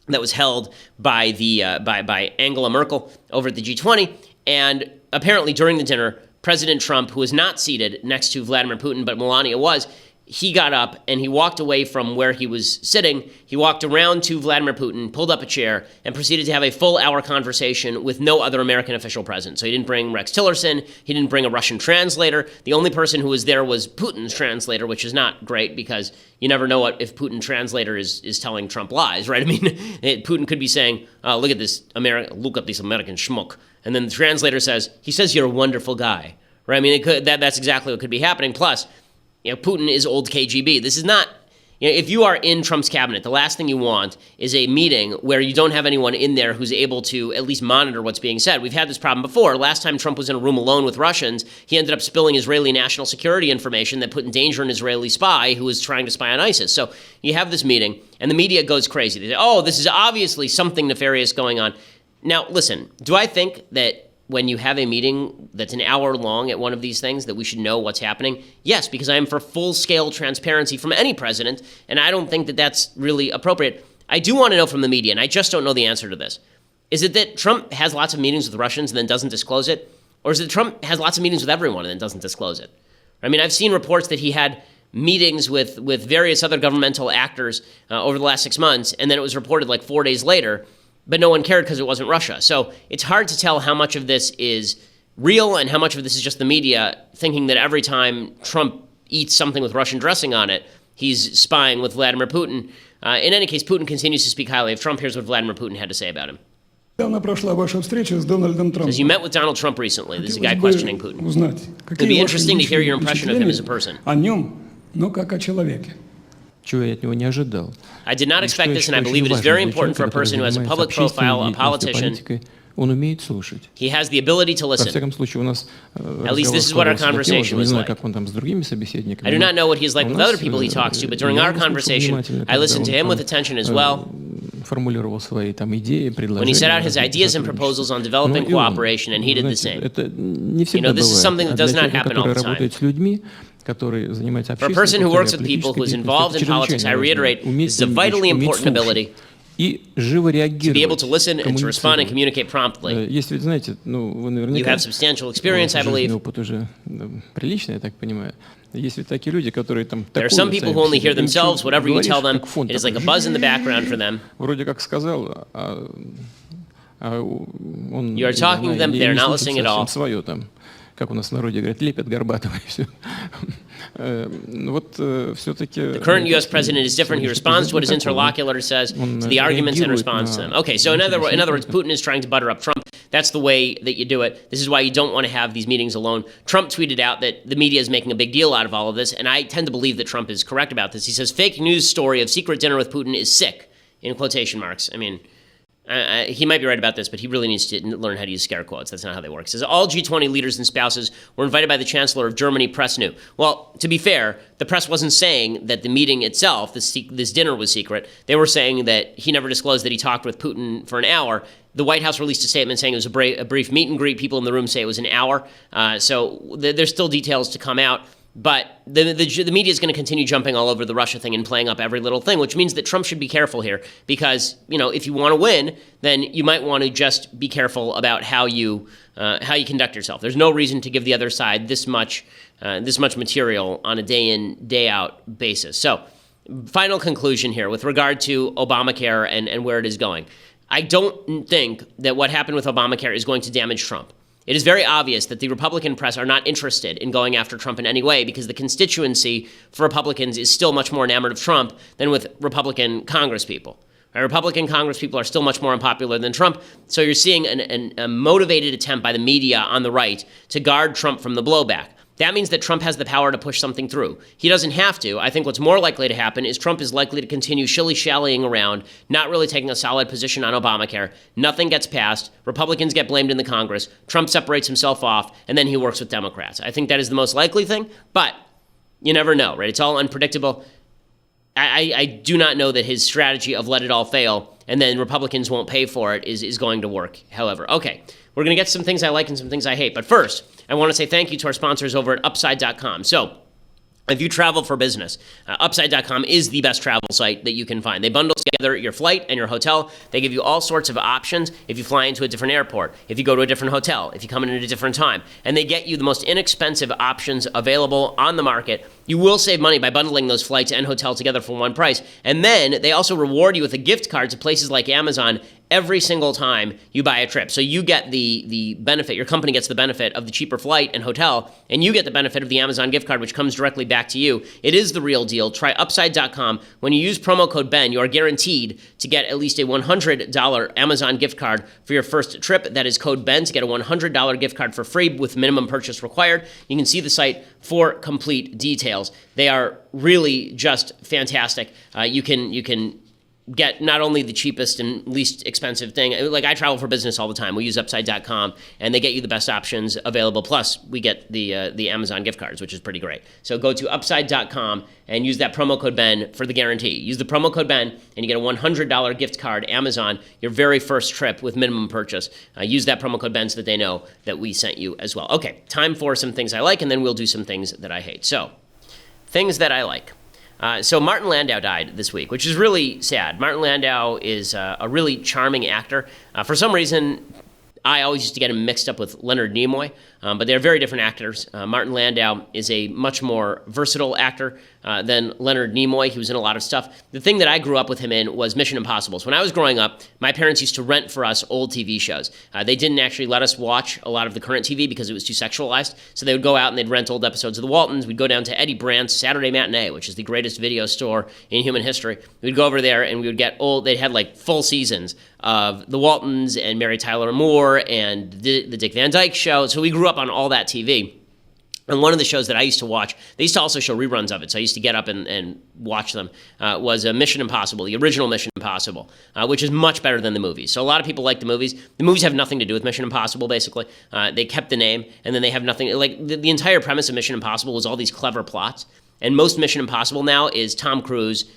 that was held by by Angela Merkel over at the G20. And apparently during the dinner, President Trump, who was not seated next to Vladimir Putin, but Melania was, he got up and he walked away from where he was sitting. He walked around to Vladimir Putin, pulled up a chair, and proceeded to have a full-hour conversation with no other American official present. So he didn't bring Rex Tillerson. He didn't bring a Russian translator. The only person who was there was Putin's translator, which is not great because you never know if Putin's translator is telling Trump lies, right? I mean, Putin could be saying, look at this look up this American schmuck. And then the translator says, he says you're a wonderful guy, right? I mean, that's exactly what could be happening. Plus, Putin is old KGB. This is not, if you are in Trump's cabinet, the last thing you want is a meeting where you don't have anyone in there who's able to at least monitor what's being said. We've had this problem before. Last time Trump was in a room alone with Russians, he ended up spilling Israeli national security information that put in danger an Israeli spy who was trying to spy on ISIS. So you have this meeting, and the media goes crazy. They say, oh, this is obviously something nefarious going on. Now, listen, do I think that when you have a meeting that's an hour long at one of these things that we should know what's happening? Yes, because I am for full-scale transparency from any president, and I don't think that that's really appropriate. I do want to know from the media, and I just don't know the answer to this. Is it that Trump has lots of meetings with Russians and then doesn't disclose it? Or is it Trump has lots of meetings with everyone and then doesn't disclose it? I mean, I've seen reports that he had meetings with various other governmental actors over the last 6 months, and then it was reported like 4 days later, but no one cared because it wasn't Russia. So it's hard to tell how much of this is real and how much of this is just the media thinking that every time Trump eats something with Russian dressing on it, he's spying with Vladimir Putin. In any case, Putin continues to speak highly of Trump. Here's what Vladimir Putin had to say about him. Says, you met with Donald Trump recently. This is a guy questioning Putin. It'd be interesting to hear your impression of him as a person. I did not expect this, and I believe it is very important for a person who has a public profile, a politician. He has the ability to listen. At least this is what our conversation was like. I do not know what he's like with other people he talks to, but during our conversation, I listened to him with attention as well. When he set out his ideas and proposals on developing cooperation, and he did the same. This is something that does not happen all the time. For a person who works with people, who is involved in politics, I reiterate, this is a vitally important ability to be able to listen and to respond and communicate promptly. You have substantial experience, I believe. There are some people who only hear themselves. Whatever you tell them, it is like a buzz in the background for them. You are talking to them, they are not listening at all. Как у нас в народе говорят, лепят горбатого и все. The current U.S. president is different. He responds to what his interlocutor says, to the arguments and responds to them. Okay, so in other words, Putin is trying to butter up Trump. That's the way that you do it. This is why you don't want to have these meetings alone. Trump tweeted out that the media is making a big deal out of all of this, and I tend to believe that Trump is correct about this. He says, fake news story of secret dinner with Putin is sick, in quotation marks. I mean, he might be right about this, but he really needs to learn how to use scare quotes. That's not how they work. It says, all G20 leaders and spouses were invited by the Chancellor of Germany, press knew. Well, to be fair, the press wasn't saying that the meeting itself, this dinner was secret. They were saying that he never disclosed that he talked with Putin for an hour. The White House released a statement saying it was a brief meet and greet. People in the room say it was an hour. So there's still details to come out. But the media is going to continue jumping all over the Russia thing and playing up every little thing, which means that Trump should be careful here because, if you want to win, then you might want to just be careful about how you conduct yourself. There's no reason to give the other side this much material on a day in, day out basis. So, final conclusion here with regard to Obamacare and where it is going. I don't think that what happened with Obamacare is going to damage Trump. It is very obvious that the Republican press are not interested in going after Trump in any way because the constituency for Republicans is still much more enamored of Trump than with Republican congresspeople. Republican congresspeople are still much more unpopular than Trump, so you're seeing a motivated attempt by the media on the right to guard Trump from the blowback. That means that Trump has the power to push something through. He doesn't have to. I think what's more likely to happen is Trump is likely to continue shilly-shallying around, not really taking a solid position on Obamacare. Nothing gets passed. Republicans get blamed in the Congress. Trump separates himself off, and then he works with Democrats. I think that is the most likely thing, but you never know, right? It's all unpredictable. I do not know that his strategy of let it all fail and then Republicans won't pay for it is going to work, however. Okay, we're going to get to some things I like and some things I hate. But first, I want to say thank you to our sponsors over at Upside.com. So, if you travel for business, Upside.com is the best travel site that you can find. They bundle together your flight and your hotel. They give you all sorts of options if you fly into a different airport, if you go to a different hotel, if you come in at a different time. And they get you the most inexpensive options available on the market. You will save money by bundling those flights and hotel together for one price. And then they also reward you with a gift card to places like Amazon every single time you buy a trip. So you get the benefit, your company gets the benefit of the cheaper flight and hotel, and you get the benefit of the Amazon gift card, which comes directly back to you. It is the real deal. Try Upside.com. When you use promo code BEN, you are guaranteed to get at least a $100 Amazon gift card for your first trip. That is code BEN to get a $100 gift card for free with minimum purchase required. You can see the site for complete details. They are really just fantastic. You can get not only the cheapest and least expensive thing. Like, I travel for business all the time. We use Upside.com, and they get you the best options available. Plus, we get the Amazon gift cards, which is pretty great. So go to Upside.com and use that promo code BEN for the guarantee. Use the promo code BEN, and you get a $100 gift card, Amazon, your very first trip with minimum purchase. Use that promo code BEN so that they know that we sent you as well. Okay, time for some things I like, and then we'll do some things that I hate. So, things that I like. So Martin Landau died this week, which is really sad. Martin Landau is a really charming actor. For some reason, I always used to get him mixed up with Leonard Nimoy, but they're very different actors. Martin Landau is a much more versatile actor than Leonard Nimoy. He was in a lot of stuff. The thing that I grew up with him in was Mission Impossible. So when I was growing up, my parents used to rent for us old TV shows. They didn't actually let us watch a lot of the current TV because it was too sexualized. So they would go out and they'd rent old episodes of The Waltons. We'd go down to Eddie Brandt's Saturday Matinee, which is the greatest video store in human history. We'd go over there and we would get old, they had like full seasons of The Waltons and Mary Tyler Moore and the Dick Van Dyke Show. So we grew up on all that TV. And one of the shows that I used to watch, they used to also show reruns of it, so I used to get up and watch them, was Mission Impossible, the original Mission Impossible, which is much better than the movies. So a lot of people like the movies. The movies have nothing to do with Mission Impossible, basically. They kept the name, and then they have nothing, like the entire premise of Mission Impossible was all these clever plots. And most Mission Impossible now is Tom Cruise,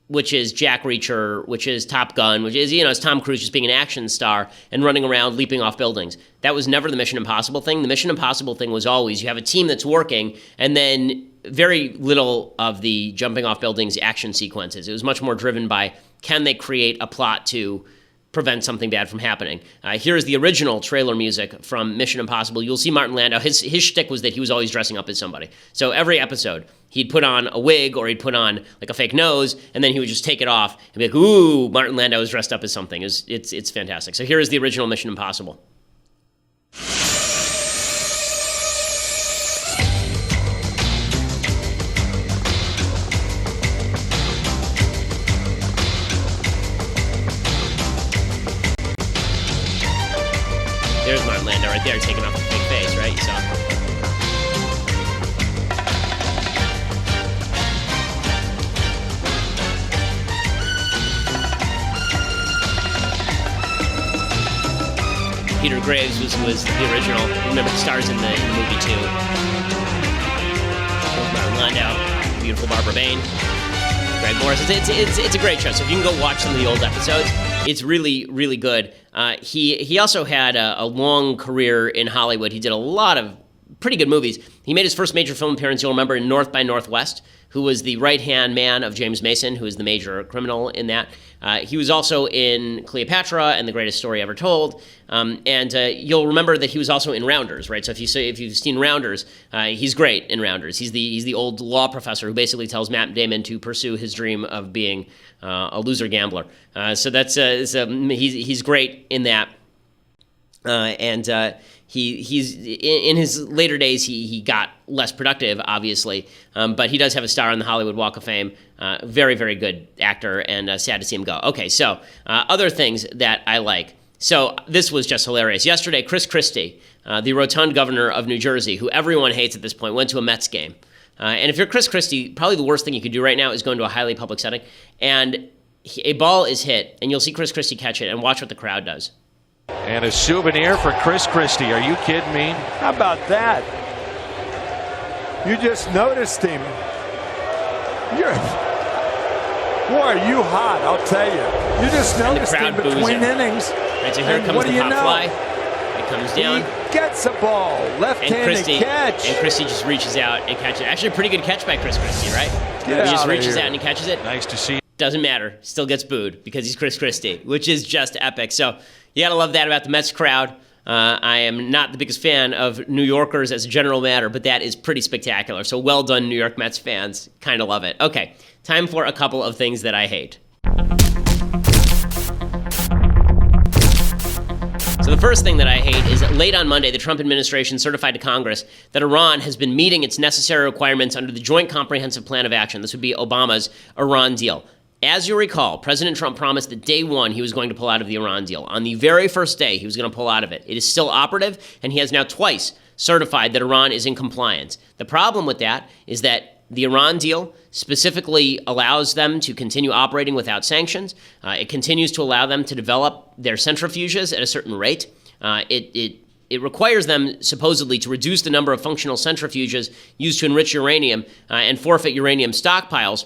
which is Jack Reacher, which is Top Gun, which is, it's Tom Cruise just being an action star and running around leaping off buildings. That was never the Mission Impossible thing. The Mission Impossible thing was always you have a team that's working and then very little of the jumping off buildings action sequences. It was much more driven by, can they create a plot to prevent something bad from happening. Here is the original trailer music from Mission Impossible. You'll see Martin Landau. His shtick was that he was always dressing up as somebody. So every episode, he'd put on a wig or he'd put on like a fake nose, and then he would just take it off and be like, ooh, Martin Landau is dressed up as something. It's fantastic. So here is the original Mission Impossible. There's Martin Landau right there taking off a fake face, right? You saw Peter Graves was the original. Remember, the stars in the movie too. Martin Landau, beautiful Barbara Bain, Greg Morris. It's a great show. So if you can go watch some of the old episodes, it's really, really good. He also had a long career in Hollywood. He did a lot of pretty good movies. He made his first major film appearance, you'll remember, in North by Northwest, who was the right-hand man of James Mason, who is the major criminal in that. He was also in Cleopatra and The Greatest Story Ever Told. And you'll remember that he was also in Rounders, right? So if you've seen Rounders, he's great in Rounders. He's the old law professor who basically tells Matt Damon to pursue his dream of being a loser gambler. So that's he's great in that. He's in his later days, he got less productive, obviously, but he does have a star on the Hollywood Walk of Fame. Very, very good actor, and sad to see him go. Okay, so other things that I like. So this was just hilarious. Yesterday, Chris Christie, the rotund governor of New Jersey, who everyone hates at this point, went to a Mets game. And if you're Chris Christie, probably the worst thing you could do right now is go into a highly public setting. And a ball is hit, and you'll see Chris Christie catch it, and watch what the crowd does. And a souvenir for Chris Christie. Are you kidding me? How about that? You just noticed him. Boy, are you hot, I'll tell you. You just noticed him between innings. Right, so here comes the pop fly. It comes down. He gets a ball. Left-handed catch. And Christie just reaches out and catches it. Actually, a pretty good catch by Chris Christie, right? He just reaches out and he catches it. Nice to see. Doesn't matter. Still gets booed because he's Chris Christie, which is just epic. So you got to love that about the Mets crowd. I am not the biggest fan of New Yorkers as a general matter, but that is pretty spectacular. So well done, New York Mets fans. Kind of love it. Okay, time for a couple of things that I hate. So the first thing that I hate is that late on Monday, the Trump administration certified to Congress that Iran has been meeting its necessary requirements under the Joint Comprehensive Plan of Action. This would be Obama's Iran deal. As you recall, President Trump promised that day one he was going to pull out of the Iran deal. On the very first day, he was going to pull out of it. It is still operative, and he has now twice certified that Iran is in compliance. The problem with that is that the Iran deal specifically allows them to continue operating without sanctions. It continues to allow them to develop their centrifuges at a certain rate. It requires them supposedly to reduce the number of functional centrifuges used to enrich uranium and forfeit uranium stockpiles.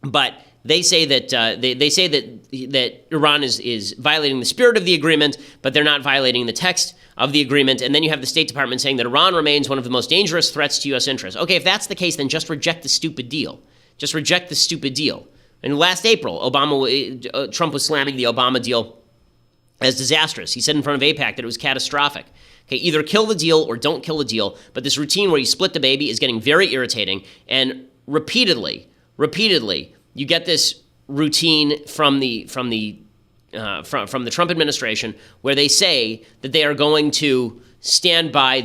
But they say that that Iran is violating the spirit of the agreement, but they're not violating the text of the agreement. And then you have the State Department saying that Iran remains one of the most dangerous threats to U.S. interests. Okay, if that's the case, then just reject the stupid deal. Just reject the stupid deal. And last April, Trump was slamming the Obama deal as disastrous. He said in front of AIPAC that it was catastrophic. Okay, either kill the deal or don't kill the deal. But this routine where you split the baby is getting very irritating. And repeatedly, you get this routine from the Trump administration where they say that they are going to stand by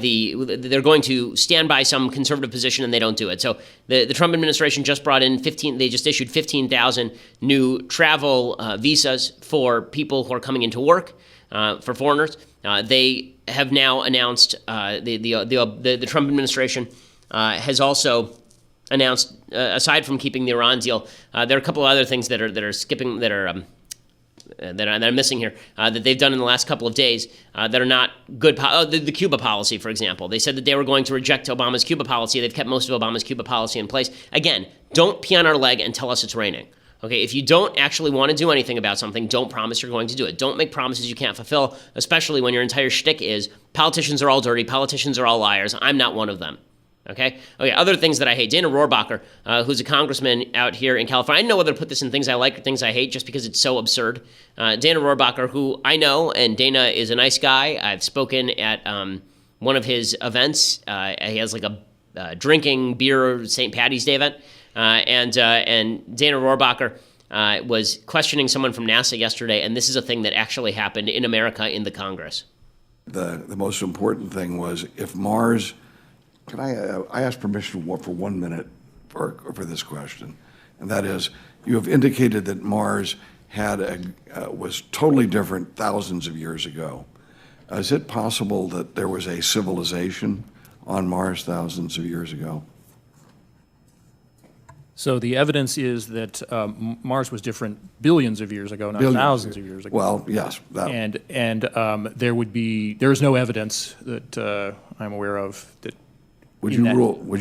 some conservative position, and they don't do it. So the Trump administration just brought in they just issued 15,000 new travel visas for people who are coming into work, for foreigners. They have now announced the Trump administration has also announced, aside from keeping the Iran deal, there are a couple of other things that I'm missing here that they've done in the last couple of days that are not good. The Cuba policy, for example, they said that they were going to reject Obama's Cuba policy. They've kept most of Obama's Cuba policy in place. Again, don't pee on our leg and tell us it's raining. Okay, if you don't actually want to do anything about something, don't promise you're going to do it. Don't make promises you can't fulfill, especially when your entire shtick is politicians are all dirty, politicians are all liars. I'm not one of them. Okay, other things that I hate. Dana Rohrabacher, who's a congressman out here in California. I don't know whether to put this in things I like or things I hate just because it's so absurd. Dana Rohrabacher, who I know, and Dana is a nice guy. I've spoken at one of his events. He has like a drinking beer St. Patty's Day event. And Dana Rohrabacher was questioning someone from NASA yesterday, and this is a thing that actually happened in America in the Congress. The most important thing was if Mars... Can I ask permission for 1 minute for this question? And that is, you have indicated that Mars was totally different thousands of years ago. Is it possible that there was a civilization on Mars thousands of years ago? So the evidence is that Mars was different billions of years ago, not thousands of years ago. Well, yes. And there is no evidence that I'm aware of that. Would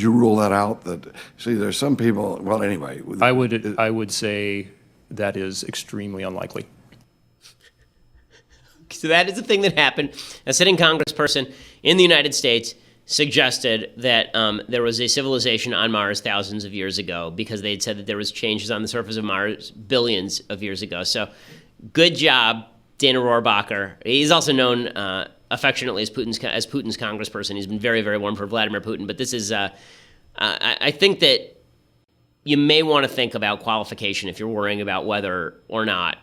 you rule that out? See, there's some people. Well, anyway, I would say that is extremely unlikely. So that is the thing that happened. A sitting congressperson in the United States suggested that there was a civilization on Mars thousands of years ago because they'd said that there was changes on the surface of Mars billions of years ago. So good job, Dana Rohrabacher. He's also known affectionately as Putin's congressperson. He's been very, very warm for Vladimir Putin. But this is, I think that you may want to think about qualification if you're worrying about whether or not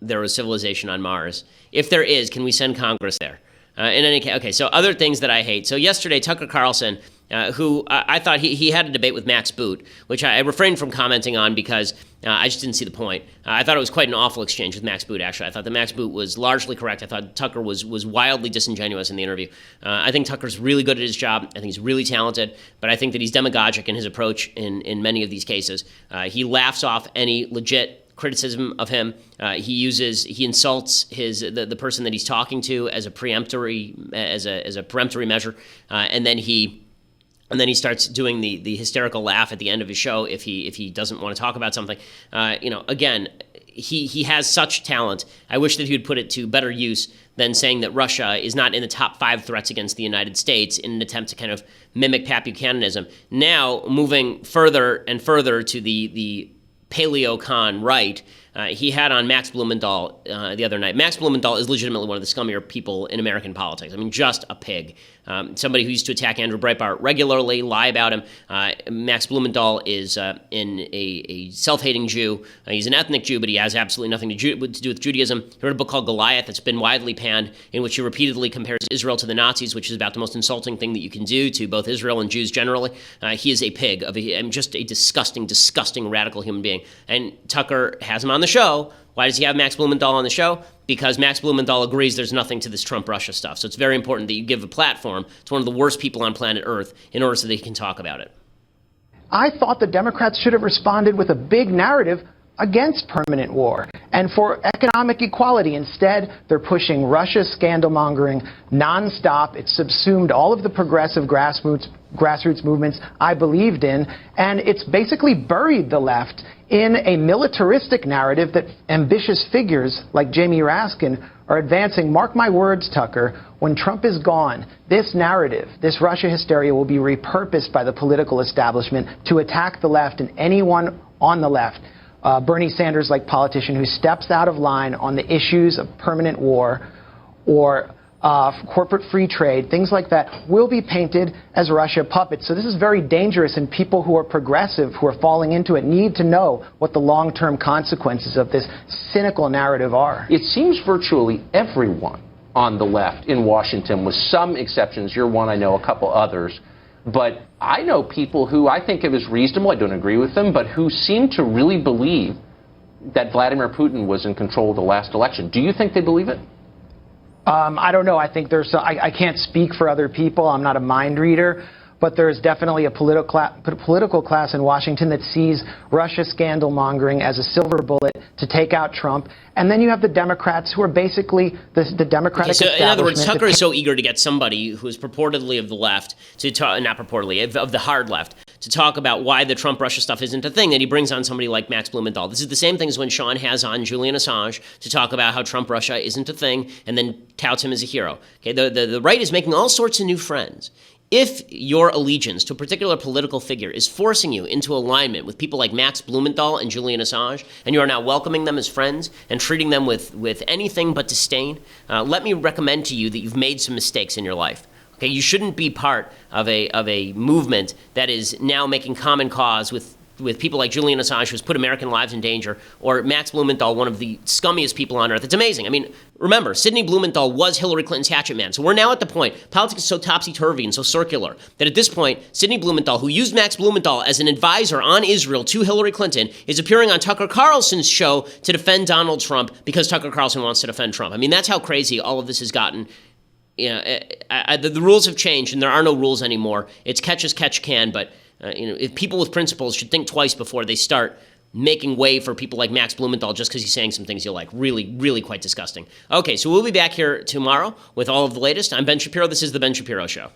there was civilization on Mars. If there is, can we send Congress there? In any case, okay, so other things that I hate. So yesterday, Tucker Carlson, who I thought he had a debate with Max Boot, which I refrained from commenting on because I just didn't see the point. I thought it was quite an awful exchange with Max Boot, actually. I thought that Max Boot was largely correct. I thought Tucker was wildly disingenuous in the interview. I think Tucker's really good at his job. I think he's really talented, but I think that he's demagogic in his approach in many of these cases. He laughs off any legit criticism of him. He insults the person that he's talking to as a peremptory measure, and then he starts doing the hysterical laugh at the end of his show if he doesn't want to talk about something. Again, he has such talent. I wish that he would put it to better use than saying that Russia is not in the top 5 threats against the United States in an attempt to kind of mimic Pat Buchananism. Now, moving further and further to the paleo-con right, he had on Max Blumenthal the other night. Max Blumenthal is legitimately one of the scummier people in American politics. I mean, just a pig. Somebody who used to attack Andrew Breitbart regularly, lie about him. Max Blumenthal is a self-hating Jew. He's an ethnic Jew, but he has absolutely nothing to do with Judaism. He wrote a book called Goliath that's been widely panned, in which he repeatedly compares Israel to the Nazis, which is about the most insulting thing that you can do to both Israel and Jews generally. He is a pig, just a disgusting, disgusting radical human being. And Tucker has him on the show. Why does he have Max Blumenthal on the show? Because Max Blumenthal agrees there's nothing to this Trump-Russia stuff. So it's very important that you give a platform to one of the worst people on planet Earth in order so they can talk about it. I thought the Democrats should have responded with a big narrative against permanent war and for economic equality. Instead, they're pushing Russia scandal-mongering nonstop. It's subsumed all of the progressive grassroots movements I believed in, and it's basically buried the left in a militaristic narrative that ambitious figures like Jamie Raskin are advancing. Mark my words, Tucker, when Trump is gone, this narrative, this Russia hysteria, will be repurposed by the political establishment to attack the left and anyone on the left. Bernie Sanders-like politician who steps out of line on the issues of permanent war or corporate free trade, things like that, will be painted as Russia puppets. So this is very dangerous, and people who are progressive, who are falling into it, need to know what the long-term consequences of this cynical narrative are. It seems virtually everyone on the left in Washington, with some exceptions, you're one, I know a couple others, but I know people who I think it was reasonable, I don't agree with them, but who seem to really believe that Vladimir Putin was in control of the last election. Do you think they believe it? I don't know. I think I can't speak for other people. I'm not a mind reader. But there's definitely a political class in Washington that sees Russia scandal-mongering as a silver bullet to take out Trump. And then you have the Democrats who are basically the Democratic establishment. In other words, Tucker is so eager to get somebody who is purportedly of the left, not purportedly, of the hard left, to talk about why the Trump-Russia stuff isn't a thing, that he brings on somebody like Max Blumenthal. This is the same thing as when Sean has on Julian Assange to talk about how Trump-Russia isn't a thing and then touts him as a hero. Okay, the right is making all sorts of new friends. If your allegiance to a particular political figure is forcing you into alignment with people like Max Blumenthal and Julian Assange, and you are now welcoming them as friends and treating them with anything but disdain, let me recommend to you that you've made some mistakes in your life. Okay, you shouldn't be part of a movement that is now making common cause with people like Julian Assange, who's put American lives in danger, or Max Blumenthal, one of the scummiest people on earth. It's amazing. I mean, remember, Sidney Blumenthal was Hillary Clinton's hatchet man. So we're now at the point, politics is so topsy-turvy and so circular, that at this point, Sidney Blumenthal, who used Max Blumenthal as an advisor on Israel to Hillary Clinton, is appearing on Tucker Carlson's show to defend Donald Trump because Tucker Carlson wants to defend Trump. I mean, that's how crazy all of this has gotten. You know, the rules have changed, and there are no rules anymore. It's catch as catch can, but if people with principles should think twice before they start making way for people like Max Blumenthal just because he's saying some things you like. Really, really quite disgusting. Okay, so we'll be back here tomorrow with all of the latest. I'm Ben Shapiro. This is The Ben Shapiro Show.